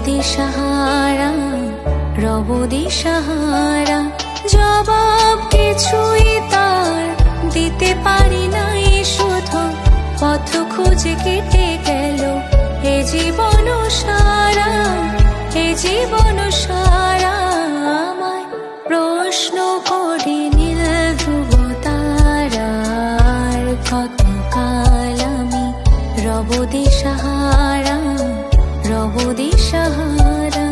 দিশাহারা, রব দিশাহারা। জবাব কিছুই তার দিতে পারি নাই, শুধু পথ খুঁজে কেটে গেল এ জীবন সারা, এ জীবন সারা। আমায় প্রশ্ন করি নীল ধ্রুব তারার, কতকাল আমি রব দিশাহারা, রব দিশাহারা।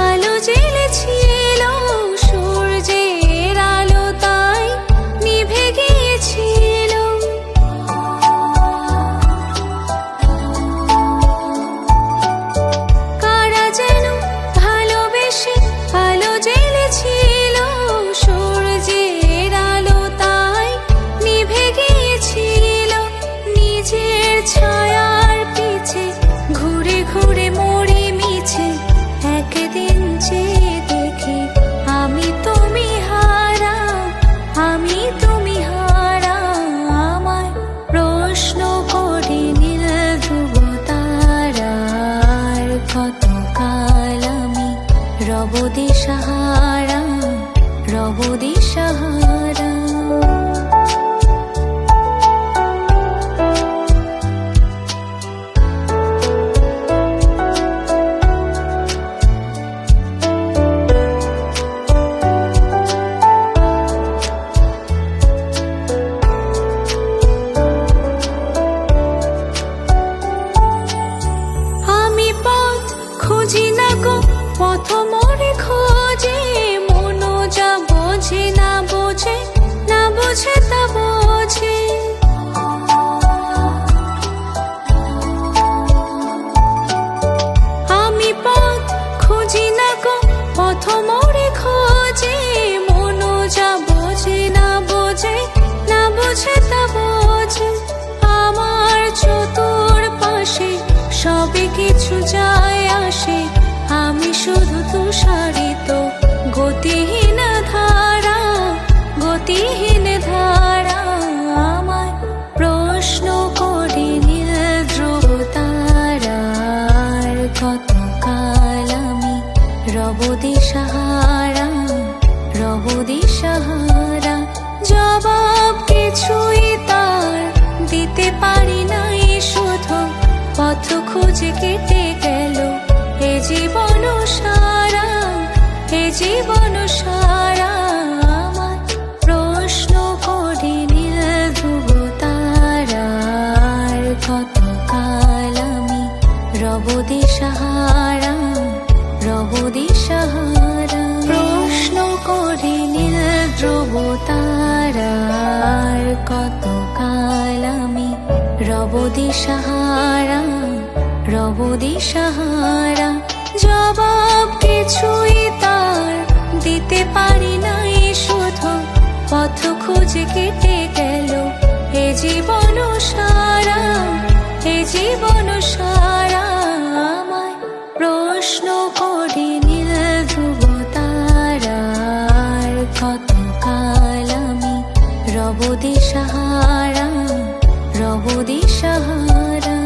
আলো জ্বেলেছিল, সূর্যের আলো তাই নিভে গিয়েছিল। কারা যেন ভালোবেসে আলো জ্বেলেছিল, সূর্যের আলো তাই নিভে গিয়েছিল। নিজের ছায়ার পিছে ঘুরে ঘুরে মরে মিছে, একদিন যে দেখি আমি তুমি হারা, আমি তুমি হারা। আমায় প্রশ্ন করি নীল ধ্রুব তারার, কতকাল আমি রব দিশাহারা, রব দিশাহারা। পথ মোরে খোঁজে, মন যা বোঝে না বোঝে, না বোঝে তা বোঝে। আমি পথ খুঁজি না গো, পথ মোরে খোঁজে, মন যা বোঝে না বোঝে, না বোঝে তা বোঝে। আমার চতুর পাশে সবে কিছু যায় আসে, আমি শুধু তুষারিত গতিহীন ধারা, গতিহীন ধারা। আমায় প্রশ্ন করি নীল ধ্রুব তারার, কতকাল আমি রব দিশাহারা, রব দিশাহারা। জবাব কিছুই তার দিতে পারি নাই, শুধু পথ খুঁজে কেটে গেল এ জীবন সারা, এ জীবন সারা। আমায় প্রশ্ন করি নীল ধ্রুব তারার, কতকাল আমি রব দিশাহারা, রব দিশাহারা। প্রশ্ন করি নীল ধ্রুব তারার, কতকাল আমি রব দিশাহারা, রব দিশাহারা। জবাব কিছুই তার দিতে পারি নাই, শুধু পথ খুঁজে কেটে গেল এ জীবন সারা, এ জীবন সারা। আমায় প্রশ্ন করি নীল ধ্রুব তারার, কতকাল আমি রব দিশাহারা, রব দিশাহারা।